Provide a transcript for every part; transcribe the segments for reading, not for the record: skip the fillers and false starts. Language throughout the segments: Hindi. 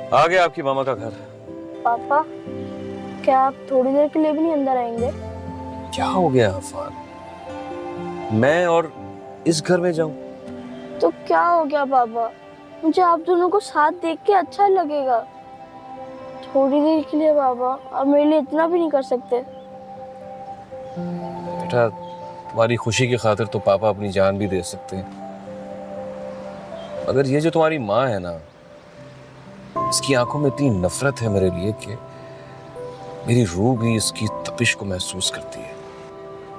आ गया आपकी मामा का घर। पापा, क्या आप थोड़ी देर के लिए भी नहीं अंदर आएंगे? क्या हो गया अफान? मैं और इस घर में जाऊं? तो क्या हो गया पापा? मुझे आप दोनों को साथ देख के अच्छा लगेगा। थोड़ी देर के लिए पापा, आप मेरे लिए इतना भी नहीं कर सकते? बेटा, तुम्हारी खुशी की खातिर तो पापा अपनी जान भी दे सकते हैं, मगर ये जो तुम्हारी माँ है ना, इसकी आंखों में इतनी नफरत है मेरे लिए कि मेरी रूह भी इसकी तपिश को महसूस करती है।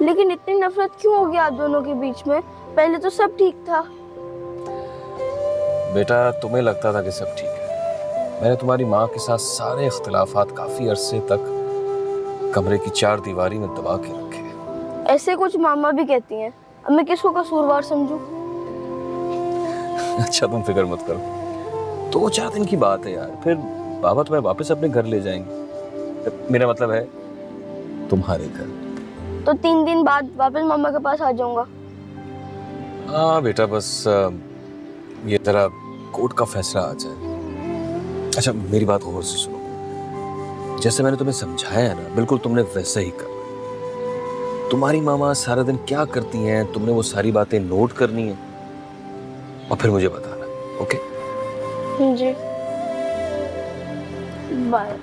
लेकिन इतनी नफरत क्यों होगी आप दोनों के बीच में? पहले तो सब ठीक था। बेटा, तुम्हें लगता था कि सब ठीक है। मैंने तुम्हारी माँ के साथ सारे इख्तिलाफात काफी अरसे तक कमरे की चार दीवारी में दबा के रखे। ऐसे कुछ मामा भी कहती हैं। अब मैं किसको कसूरवार समझूं? अच्छा, तुम फिक्र मत करो, 2-4 दिन की बात है यार, फिर बाबा तुम्हें वापस अपने घर ले जाएंगे। मेरा मतलब है तुम्हारे घर। तो 3 दिन बाद वापस मामा के पास आ जाऊंगा। हाँ बेटा, बस ये जरा कोर्ट का फैसला आ जाए। अच्छा, मेरी बात गौर से सुनो। जैसे मैंने तुम्हें समझाया है ना, बिल्कुल तुमने वैसे ही करना। तुम्हारी मामा सारा दिन क्या करती हैं, तुमने वो सारी बातें नोट करनी है और फिर मुझे बताना। ओके? जी, बाय।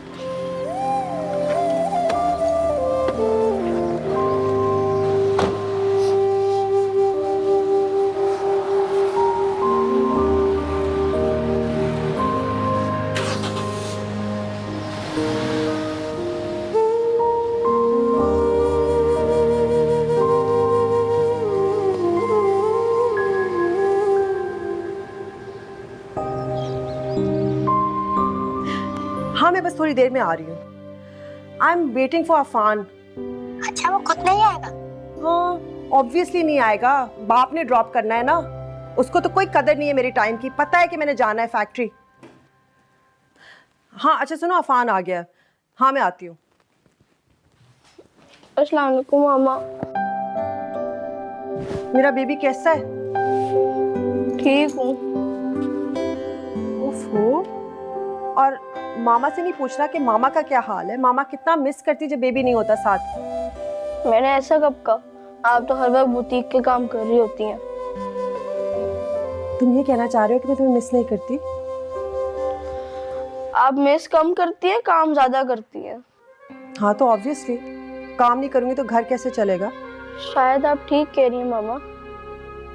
हाँ, मैं बस थोड़ी देर में आ रही हूँ। I am waiting for Afan. अच्छा, वो खुद नहीं आएगा? हाँ, ऑब्वियसली नहीं आएगा। बाप ने ड्रॉप करना है ना, उसको तो कोई कदर नहीं है मेरी टाइम की। पता है कि मैंने जाना है फैक्ट्री। हाँ अच्छा सुनो, अफान आ गया। हाँ मैं आती हूँ। अस्सलाम वालेकुम मामा। मेरा बेबी कैसा है? ठीक हूँ। ओफो, और मामा से नहीं पूछना कि मामा का क्या हाल है? मामा कितना मिस करती जब बेबी नहीं होता साथ। मैंने ऐसा कब कहा? आप तो हर वक्त बुटीक के काम कर रही होती हैं। तुम ये कहना चाह रहे हो कि मैं तुम्हें मिस नहीं करती? आप मिस कम करती हैं, काम ज्यादा करती हैं। हाँ तो ऑब्वियसली, काम नहीं करूंगी तो घर कैसे चलेगा? शायद आप ठीक कह रही हैं मामा।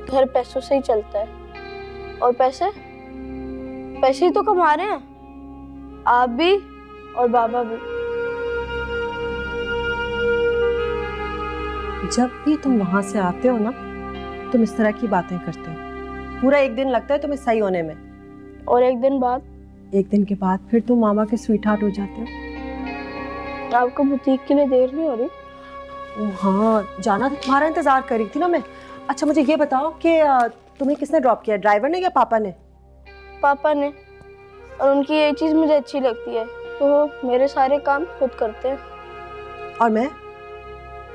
घर पैसों से ही चलता है। और पैसे पैसे ही तो कमा रहे हैं, आप भी और बाबा भी। जब भी तुम वहां से आते हो ना, तुम इस तरह की बातें करते हो। पूरा एक दिन लगता है तुम्हें सही होने में, और एक दिन बाद? एक दिन के बाद फिर तुम मामा के स्वीट हार्ट हो जाते हो। आपको बुटीक के लिए देर नहीं हो रही? ओ हाँ, जाना तो तुम्हारा इंतजार कर रही थी ना मैं। अच्छा मुझे ये बताओ कि तुम्हें किसने ड्रॉप किया, ड्राइवर ने या पापा ने? पापा ने। और उनकी ये चीज मुझे अच्छी लगती है, तो वो मेरे सारे काम खुद करते हैं। और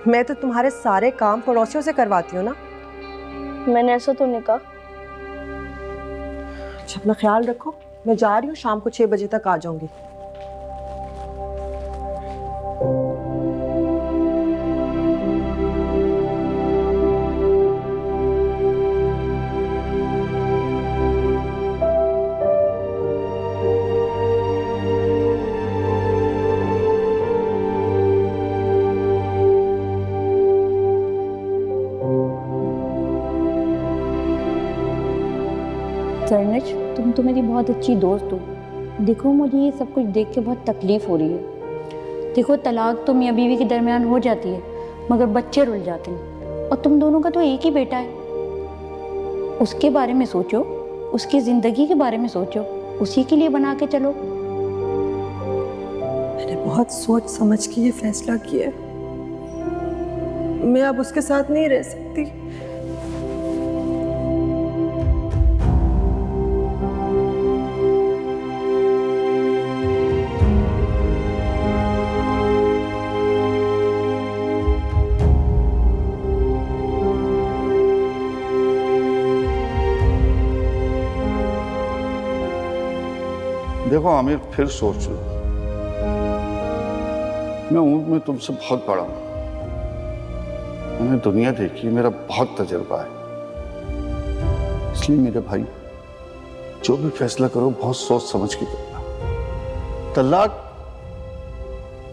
मैं तो तुम्हारे सारे काम पड़ोसियों से करवाती हूँ ना। मैंने ऐसा तो नहीं कहा। अच्छा, अपना ख्याल रखो। मैं जा रही हूँ, शाम को 6 बजे तक आ जाऊंगी। सरनज, तुम तो मेरी बहुत अच्छी दोस्त हो। देखो, मुझे ये सब कुछ देख के बहुत तकलीफ हो रही है। देखो, तलाक तो मियाँ बीवी के दरमियान हो जाती है, मगर बच्चे रुल जाते हैं। और तुम दोनों का तो एक ही बेटा है। उसके बारे में सोचो, उसकी ज़िंदगी के बारे में सोचो, उसी के लिए बना के चलो। मैंने बहुत सोच समझ के ये फैसला किया। मैं अब उसके साथ नहीं रह सकती। देखो आमिर, फिर सोच लो, मैं उम्र में तुमसे बहुत बड़ा हूं, मैंने दुनिया देखी, मेरा बहुत तजुर्बा है। इसलिए मेरे भाई, जो भी फैसला करो बहुत सोच समझ के करना। तलाक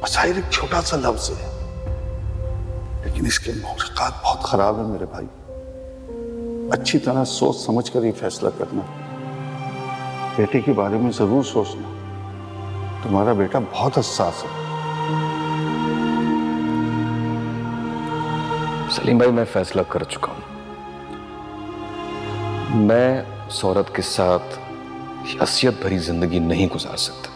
बज़ाहिर एक छोटा सा लफ्ज है, लेकिन इसके मुहर्रिकात बहुत खराब है मेरे भाई। अच्छी तरह सोच समझ कर ये फैसला करना। बेटे के बारे में जरूर सोचना, तुम्हारा बेटा बहुत हसास है। सलीम भाई, मैं फैसला कर चुका हूं। मैं सौरभ के साथ असलियत भरी जिंदगी नहीं गुजार सकता।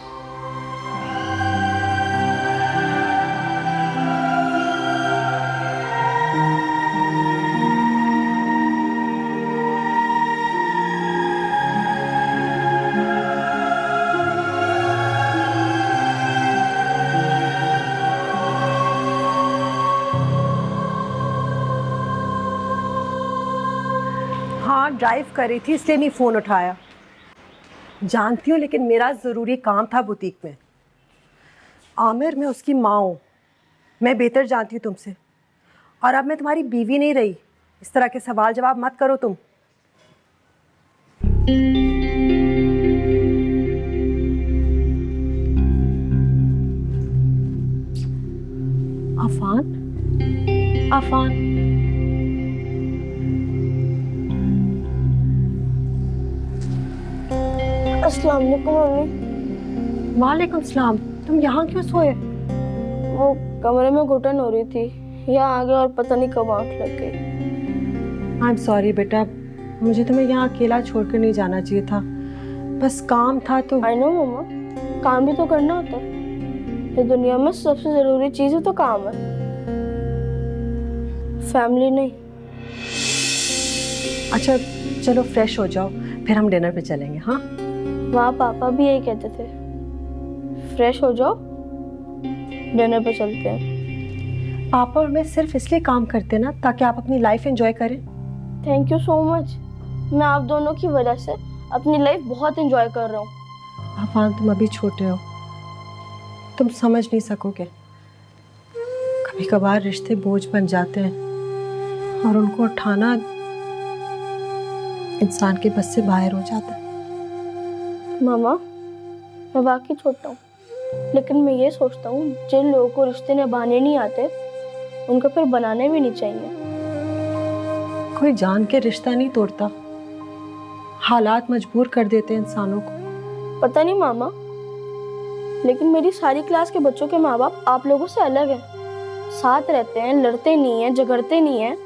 हाँ, ड्राइव कर रही थी इसलिए नहीं फ़ोन उठाया। जानती हूँ, लेकिन मेरा ज़रूरी काम था बुटीक में। आमिर, मैं उसकी माँ हूँ, मैं बेहतर जानती हूँ तुमसे, और अब मैं तुम्हारी बीवी नहीं रही। इस तरह के सवाल जवाब मत करो तुम। अफान, अफान, अस्सलाम वालेकुम मम्मी। वालेकुम सलाम। तुम यहाँ क्यों सोए? वो कमरे में घुटन हो रही थी, यहाँ आ गया और पता नहीं कब आँख लग गई। आई एम सॉरी बेटा, मुझे तुम्हें यहाँ अकेला छोड़कर नहीं जाना चाहिए था, बस काम था तो। आई नो मम्मा, काम भी तो करना होता है। ये दुनिया में सबसे जरूरी चीज है तो काम है, फैमिली नहीं। अच्छा चलो फ्रेश हो जाओ, फिर हम डिनर पे चलेंगे। हाँ, वहाँ पापा भी यही कहते थे, फ्रेश हो जाओ, डिनर पे चलते हैं। पापा और मैं सिर्फ इसलिए काम करते हैं ना ताकि आप अपनी लाइफ एंजॉय करें। Thank you so much. मैं आप दोनों की वजह से अपनी लाइफ बहुत एंजॉय कर रहा हूँ। अफान, तुम अभी छोटे हो, तुम समझ नहीं सकोगे। कभी कभार रिश्ते बोझ बन जाते हैं और उनको उठाना इंसान के बस से बाहर हो जाता है। मामा, मैं वाकई छोटा हूँ, लेकिन मैं ये सोचता हूँ जिन लोगों को रिश्ते निभाने नहीं आते उनको फिर बनाने भी नहीं चाहिए। कोई जान के रिश्ता नहीं तोड़ता, हालात मजबूर कर देते हैं इंसानों को। पता नहीं मामा, लेकिन मेरी सारी क्लास के बच्चों के माँ बाप आप लोगों से अलग हैं, साथ रहते हैं, लड़ते नहीं हैं, झगड़ते नहीं हैं।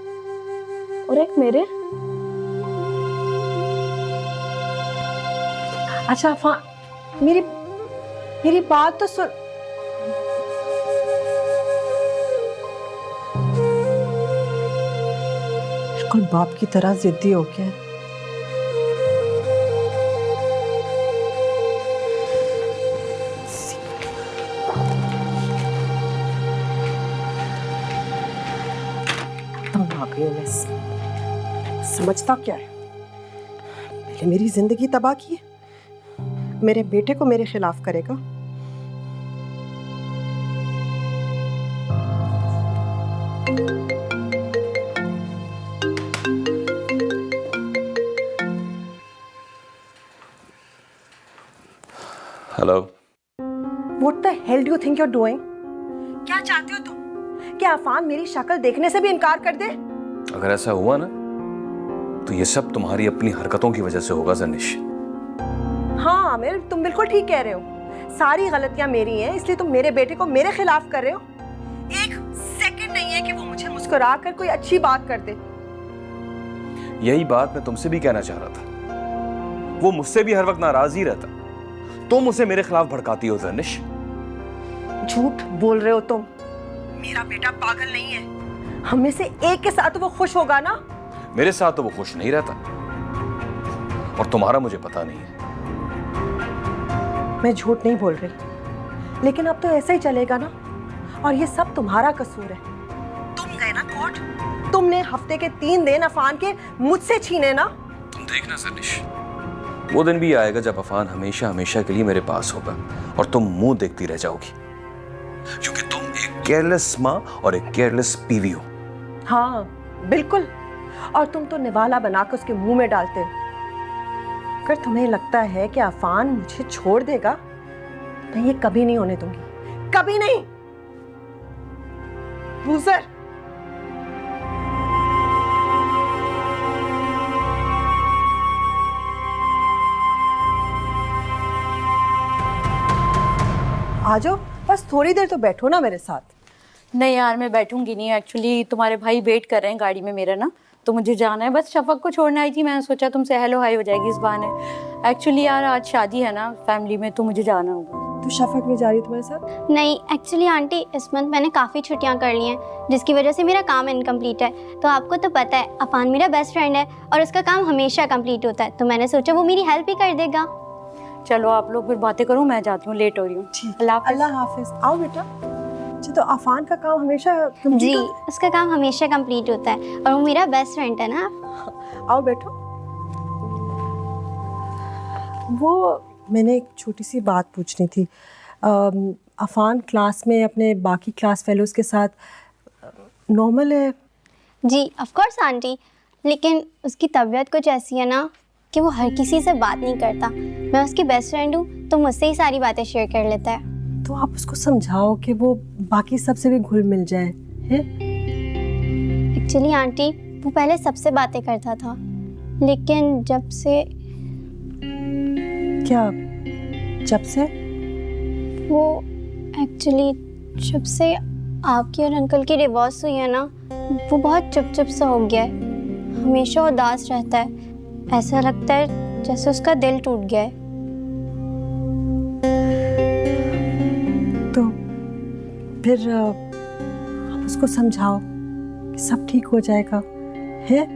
और एक मेरे। अच्छा अफान, मेरी बात तो सुन। बिल्कुल बाप की तरह जिद्दी हो गया है। तुम आ गई हो, मैं समझता क्या है? पहले मेरी जिंदगी तबाह की है, मेरे बेटे को मेरे खिलाफ करेगा। Hello. What the hell do you think you're doing? क्या चाहते हो तुम? क्या अफान मेरी शक्ल देखने से भी इनकार कर दे? अगर ऐसा हुआ ना, तो ये सब तुम्हारी अपनी हरकतों की वजह से होगा जनिश। हाँ आमिर, तुम बिल्कुल ठीक कह रहे हो। सारी गलतियां मेरी हैं, इसलिए तुम मेरे बेटे को मेरे खिलाफ कर रहे हो। एक सेकंड नहीं है कि वो मुझे मुस्कुरा कर कोई अच्छी बात कर दे। यही बात मैं तुमसे भी कहना चाह रहा था। वो मुझसे भी हर वक्त नाराज ही रहता, तुम उसे मेरे खिलाफ भड़काती हो जनिश। झूठ बोल रहे हो तुम। मेरा बेटा पागल नहीं है, हम में से एक के साथ वो खुश होगा ना। मेरे साथ तो वो खुश नहीं रहता, और तुम्हारा मुझे पता नहीं है। मैं झूठ नहीं बोल रही, लेकिन अब तो ऐसा ही चलेगा ना, और ये सब तुम्हारा कसूर है। तुम गए ना कोर्ट, तुमने हफ्ते के 3 दिन अफान के मुझसे छीने ना। तुम देखना जनिश, वो दिन भी आएगा जब अफान हमेशा हमेशा के लिए मेरे पास होगा और तुम मुंह देखती रह जाओगी, क्योंकि तुम एक केयरलेस माँ और एक केयरलेस बीवी हो। हाँ बिल्कुल, और तुम तो निवाला बनाकर उसके मुंह में डालते हो। अगर तुम्हें लगता है कि अफान मुझे छोड़ देगा, मैं ये कभी नहीं होने दूंगी, कभी नहीं। लूजर। आ जाओ, बस थोड़ी देर तो बैठो ना मेरे साथ। नहीं यार, मैं बैठूंगी नहीं। एक्चुअली तुम्हारे भाई वेट कर रहे हैं गाड़ी में मेरा ना, तो मुझे जाना है। बस शफक को छोड़ने आई थी, मैंने सोचा तुमसे हेलो हाई हो जाएगी इस बहाने। एक्चुअली यार आज शादी है ना फैमिली में, तो मुझे जाना होगा। तो शफक नहीं जा रही तुम्हारे साथ? नहीं, एक्चुअली आंटी इस मंथ मैंने काफ़ी छुट्टियां कर ली हैं, जिसकी वजह से मेरा काम इनकम्प्लीट है। तो आपको तो पता है अफान मेरा बेस्ट फ्रेंड है और उसका काम हमेशा कंप्लीट होता है, तो मैंने सोचा वो मेरी हेल्प ही कर देगा। चलो आप लोग फिर बातें करो, मैं जाती हूँ, लेट हो रही हूँ। अल्लाह हाफिज। आओ बेटा। अच्छा, तो अफान का काम हमेशा complete जी, होता है? उसका काम हमेशा कंप्लीट होता है और वो मेरा बेस्ट फ्रेंड है ना। आओ बैठो। वो मैंने एक छोटी सी बात पूछनी थी। अफान क्लास में अपने बाकी क्लास फेलोज़ के साथ नॉर्मल है? जी ऑफ कोर्स आंटी, लेकिन उसकी तबीयत कुछ ऐसी है ना कि वो हर किसी से बात नहीं करता। मैं उसकी बेस्ट फ्रेंड हूँ तो मुझसे ही सारी बातें शेयर कर लेता है। तो आप उसको समझाओ कि वो बाकी सबसे भी घुल मिल जाए, हैं? एक्चुअली आंटी वो पहले सबसे बातें करता था, लेकिन जब से क्या जब से? वो एक्चुअली जब से आपकी और अंकल की डिवोर्स हुई है ना, वो बहुत चुप सा हो गया है। हमेशा उदास रहता है, ऐसा लगता है जैसे उसका दिल टूट गया है। तो फिर आप उसको समझाओ कि सब ठीक हो जाएगा, है?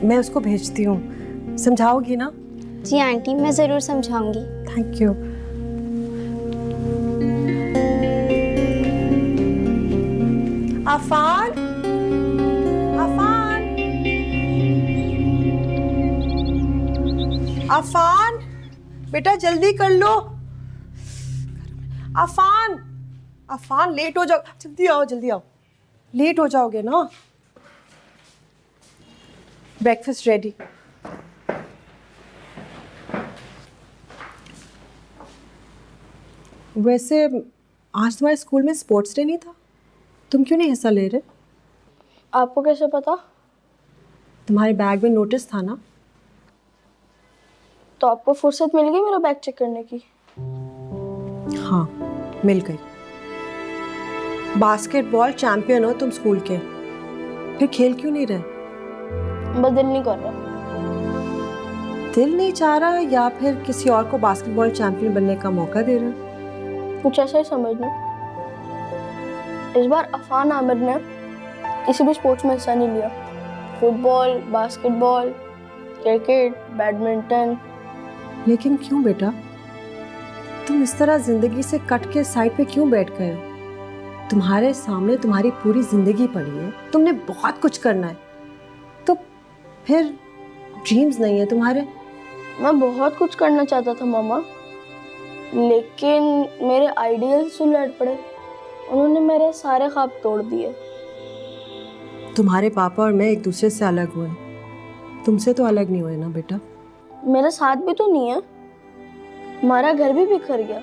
मैं उसको भेजती हूँ, समझाओगी ना? जी आंटी, मैं ज़रूर समझाऊंगी। Thank you. अफान, अफान, अफान, बेटा जल्दी कर लो। अफान, अफान लेट हो जाओ, जल्दी आओ, जल्दी आओ, लेट हो जाओगे ना। Breakfast ready. वैसे आज तुम्हारे स्कूल में स्पोर्ट्स डे नहीं था, तुम क्यों नहीं हिस्सा ले रहे? आपको कैसे पता? तुम्हारे बैग में नोटिस था ना। तो आपको फुर्सत मिल गई मेरा बैग चेक करने की? हाँ मिल गई। बास्केटबॉल चैंपियन हो तुम स्कूल के, फिर खेल क्यों नहीं रहे? बस दिल नहीं कर रहा। दिल नहीं चाह रहा या फिर किसी और को बास्केटबॉल चैंपियन बनने का मौका दे रहे? कुछ ऐसा ही समझ लो। इस बार अफान आमिर ने किसी भी स्पोर्ट्स में हिस्सा नहीं लिया। Football, basketball, cricket, badminton. लेकिन क्यों बेटा, तुम इस तरह जिंदगी से कट के साइड पे क्यों बैठ गए हो? तुम्हारे सामने तुम्हारी पूरी जिंदगी पड़ी है, तुमने बहुत कुछ करना है, तो फिर ड्रीम्स नहीं है तुम्हारे? मैं बहुत कुछ करना चाहता था मामा, लेकिन मेरे आइडियल्स उलट पड़े। उन्होंने मेरे सारे ख्वाब तोड़ दिए। तुम्हारे पापा और मैं एक दूसरे से अलग हुए, तुमसे तो अलग नहीं हुए ना बेटा। मेरा साथ भी तो नहीं है, हमारा घर भी बिखर गया।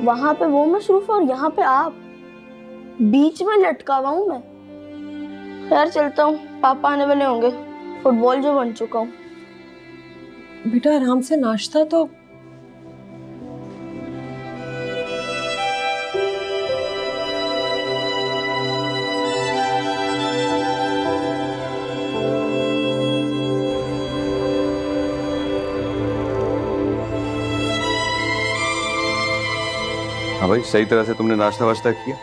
वहां पे वो मसरूफ और यहाँ पे आप, बीच में लटका हुआ हूँ मैं। खैर चलता हूँ, पापा आने वाले होंगे। फुटबॉल जो बन चुका हूँ। बेटा आराम से नाश्ता तो। हाँ भाई, सही तरह से तुमने नाश्ता वाश्ता किया?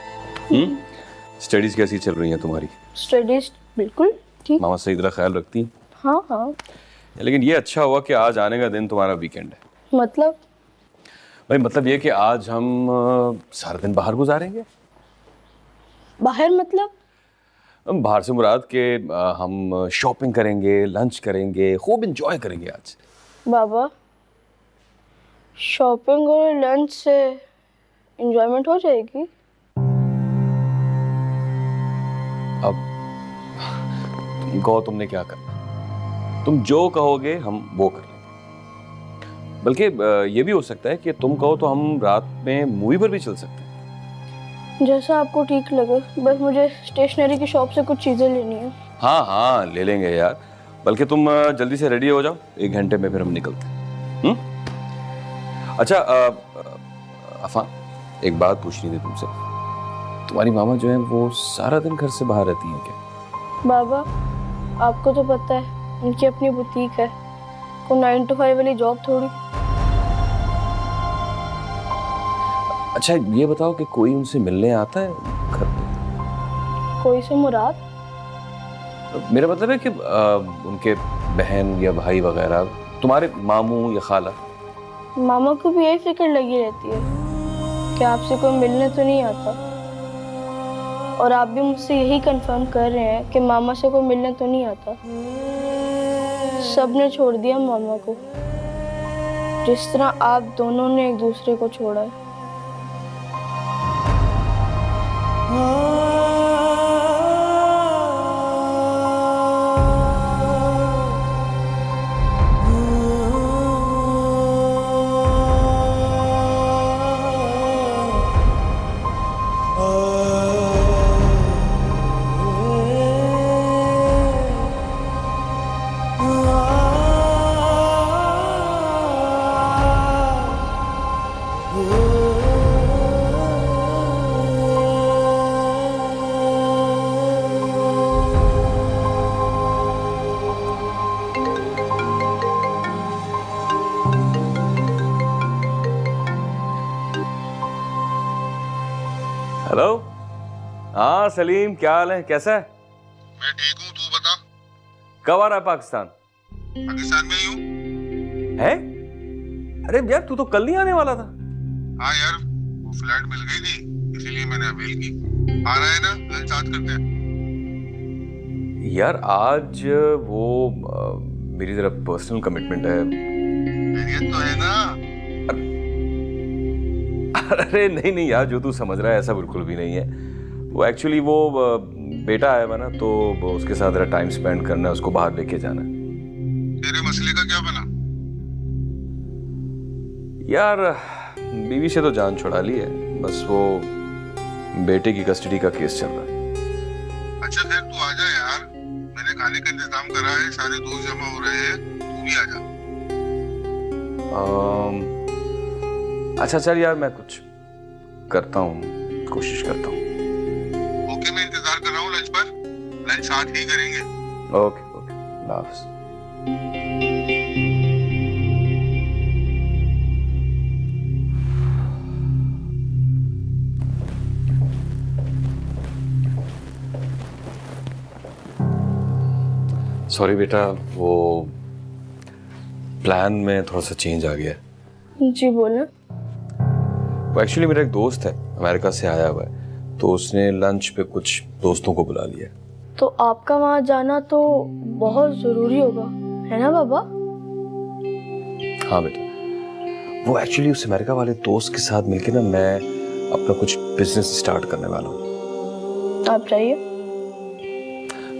स्टडीज कैसी चल रही हैं तुम्हारी? स्टडीज बिल्कुल ठीक। मामा सही तरह ख्याल रखती हैं? हाँ हाँ। लेकिन ये अच्छा हुआ कि आज आने का दिन तुम्हारा वीकेंड है। मतलब? भाई मतलब ये कि आज हम सारा दिन बाहर गुजारेंगे। बाहर मतलब? बाहर से मुराद के हम शॉपिंग करेंगे, लंच करेंगे, खूब एंजॉय करेंगे आज। बाबा, शॉपिंग और लंच से एंजॉयमेंट हो जाएगी? अब तुम कहो तुमने क्या करना, तुम जो कहोगे हम वो कर लेंगे। बल्कि ये भी हो सकता है कि तुम कहो तो हम रात में मूवी पर भी चल सकते हैं। जैसा आपको ठीक लगे, बस मुझे स्टेशनरी की शॉप से कुछ चीज़ें लेनी है। हाँ हाँ ले लेंगे यार, बल्कि तुम जल्दी से रेडी हो जाओ, 1 घंटे में फिर हम निकलते हैं। अच्छा अफान, एक बात पूछनी थी तुमसे। तुम्हारी मामा जो है वो सारा दिन घर से बाहर रहती हैं क्या? बाबा, आपको तो पता है उनकी अपनी बुटीक है, कोई 9 to 5 वाली जॉब थोड़ी। अच्छा ये बताओ कि कोई उनसे मिलने आता है घर पे? कोई से मुराद? मेरा मतलब है कि उनके बहन या भाई वगैरह, तुम्हारे मामू या खाला। मामा को भी यही फिक्र लगी रहती है कि आपसे कोई मिलने तो नहीं आता, और आप भी मुझसे यही कंफर्म कर रहे हैं कि मामा से कोई मिलने तो नहीं आता। सबने छोड़ दिया मामा को, जिस तरह आप दोनों ने एक दूसरे को छोड़ा है। हेलो, हाँ सलीम, क्या हाल है, कैसा है? मैं ठीक हूँ, तू बता। कब आ रहा है पाकिस्तान? पाकिस्तान में ही हूँ। है? अरे यार तू तो कल नहीं आने वाला था। हाँ यार, वो फ्लैट मिल गई थी, इसीलिए मैंने अवेल की। आ रहा है ना, लंच आज करते हैं। यार आज वो मेरी तरफ पर्सनल कमिटमेंट है। खैरियत तो है ना? अरे नहीं नहीं यार, जो तू समझ रहा है ऐसा बिल्कुल भी नहीं है। वो एक्चुअली वो बेटा आया हुआ ना, तो उसके साथ जरा टाइम स्पेंड करना है, उसको बाहर लेके जाना है। तेरे मसले का क्या बना? यार बीवी से तो जान छुड़ा ली है, बस वो बेटे की कस्टडी का केस चल रहा है। अच्छा खैर तू आ जा यार, मैंने खाने का इंतजाम करा है, सारे दोस्त जमा हो रहे हैं, तू भी आ जा। अच्छा चल यार, मैं कुछ करता हूँ, कोशिश करता हूँ। ओके, मैं इंतजार कर रहा हूँ लंच पर, लंच साथ ही करेंगे। ओके ओके, अल्लाह हाफ़िज़। सॉरी बेटा, वो प्लान में थोड़ा सा चेंज आ गया है। जी बोले। वो एक्चुअली मेरा एक दोस्त है, अमेरिका से आया हुआ है, तो उसने लंच पे कुछ दोस्तों को बुला लिया। तो आपका वहाँ जाना तो बहुत ज़रूरी होगा, है ना बाबा? हाँ बेटा, वो एक्चुअली उस अमेरिका वाले दोस्त के साथ मिलके ना मैं अपना कुछ बिजनेस स्टार्ट करने वाला हूँ। आप जाइए।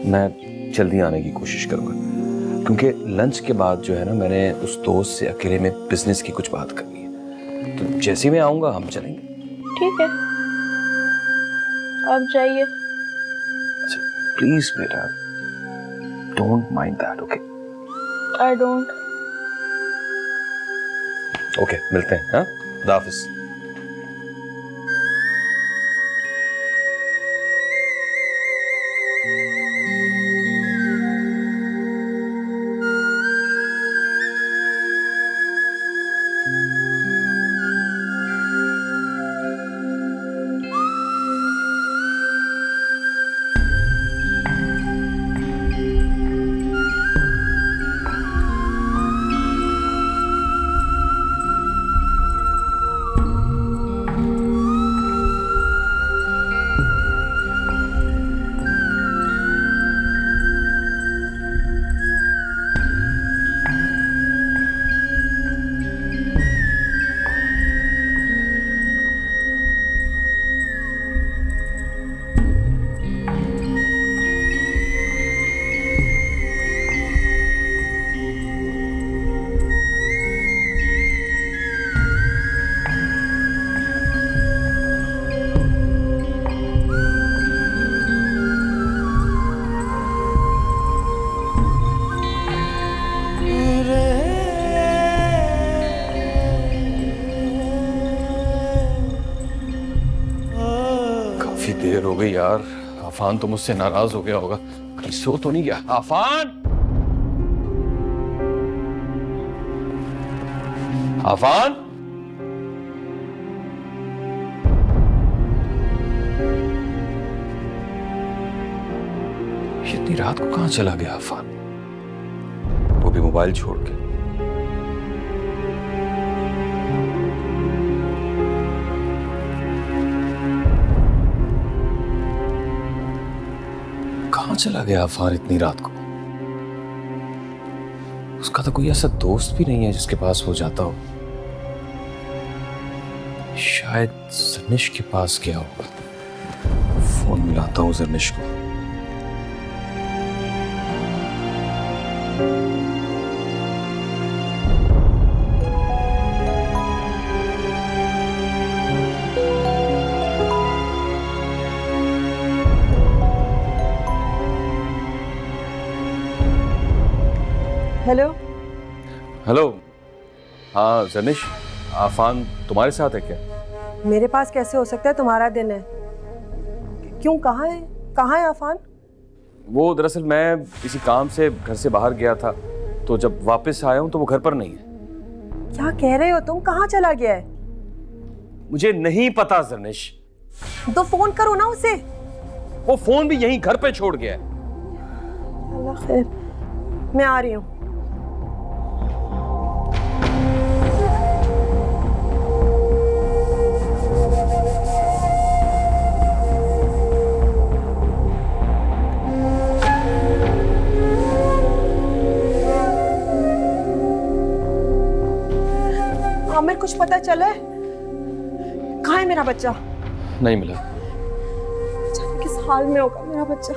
मैं जल्दी आने की कोशिश करूँगा, क्योंकि लंच के बाद जो है ना, मैंने उस दोस्त से अकेले में बिजनेस की कुछ बात करनी है। तो जैसे ही मैं आऊँगा हम चलेंगे। ठीक है, आप जाइए। अच्छा प्लीज बेटा, don't mind that, okay? I don't. Okay, मिलते हैं, हाँ? खुदा हाफिज़। कितनी देर हो गई यार। आफान तो मुझसे नाराज हो गया होगा, कहीं सो तो नहीं गया। आफान, आफान, इतनी रात को कहां चला गया आफान, वो भी मोबाइल छोड़ के। कहां चला गया आफान इतनी रात को? उसका तो कोई ऐसा दोस्त भी नहीं है जिसके पास वो जाता हो। शायद जर्निश के पास गया होगा। फोन मिलाता हूं जर्निश को। हेलो। हेलो, हाँ जर्निश, आफान तुम्हारे साथ है क्या? मेरे पास कैसे हो सकता है, तुम्हारा दिन है। क्यों, कहाँ है, कहाँ है आफान? वो दरअसल मैं किसी काम से घर से बाहर गया था, तो जब वापस आया हूं तो वो घर पर नहीं है। क्या कह रहे हो तुम, कहाँ चला गया है? मुझे नहीं पता जर्निश। तो फोन करो ना उसे। वो फोन भी यहीं घर पे छोड़ गया है। अल्लाह खैर, मैं आ रही हूँ। आमिर, कुछ पता चला है? कहाँ है मेरा बच्चा? नहीं मिला। जाने किस हाल में होगा मेरा बच्चा।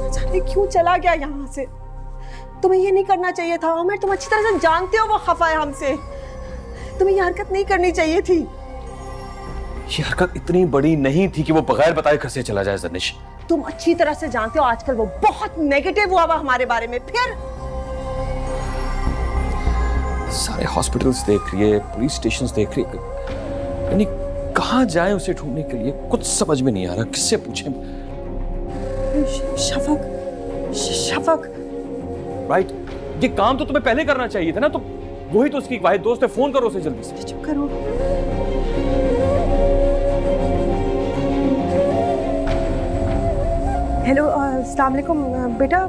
जाने क्यों चला गया यहाँ से। तुम्हें ये नहीं करना चाहिए था आमिर, तुम अच्छी तरह से जानते हो वो खफा है हमसे। तुम्हें ये हरकत नहीं करनी चाहिए थी। ये हरकत इतनी बड़ी नहीं थी कि वो बगैर बताए घर से चला जाए जर्निश। तुम अच्छी तरह से जानते हो आजकल वो बहुत नेगेटिव हुआ हमारे बारे में। फिर सारे हॉस्पिटल्स देख रही है, पुलिस स्टेशंस देख रही है, यानी कहाँ जाए उसे ढूंढने के लिए कुछ समझ में नहीं आ रहा। किससे पूछें? शफक, शफक। राइट, ये काम तो तुम्हें पहले करना चाहिए था ना। तो वही तो उसकी वाहिद दोस्त है, फोन करो उसे जल्दी से। चुप करो। हेलो, अस्सलाम वालेकुम बेटा,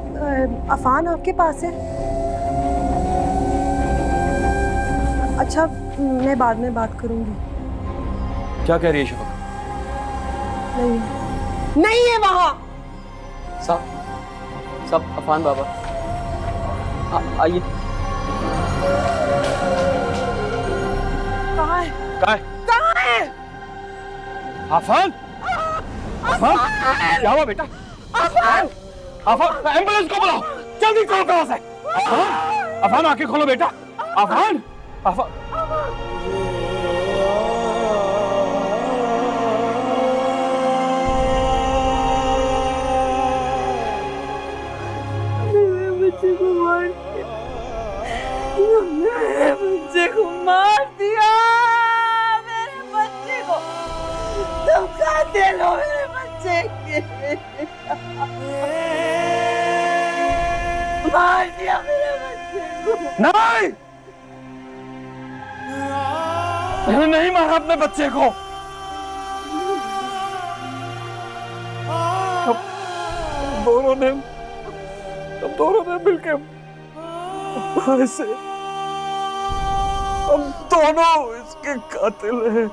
अफान आपके पास है? अच्छा, मैं बाद में बात करूंगी। क्या कह रही है शफक? नहीं, नहीं है वहां। सब अफान बाबा, आइए। कहाँ है? कहाँ है? कहाँ है? आफान, आफान, क्या हुआ बेटा? आफान, आफान, एम्बुलेंस को बुलाओ, जल्दी करो कहाँ से। आफान, आफान आंखें खोलो बेटा। आफान, आफान। बच्चे को मार दिया, मेरे बच्चे को मार दिया, मेरे बच्चे को। तुम कातिल हो मेरे बच्चे के। मार दिया मेरे बच्चे को। नहीं, मैंने नहीं मारा अपने बच्चे को। हम दोनों ने मिलकर ऐसे, हम दोनों इसके कातिल हैं।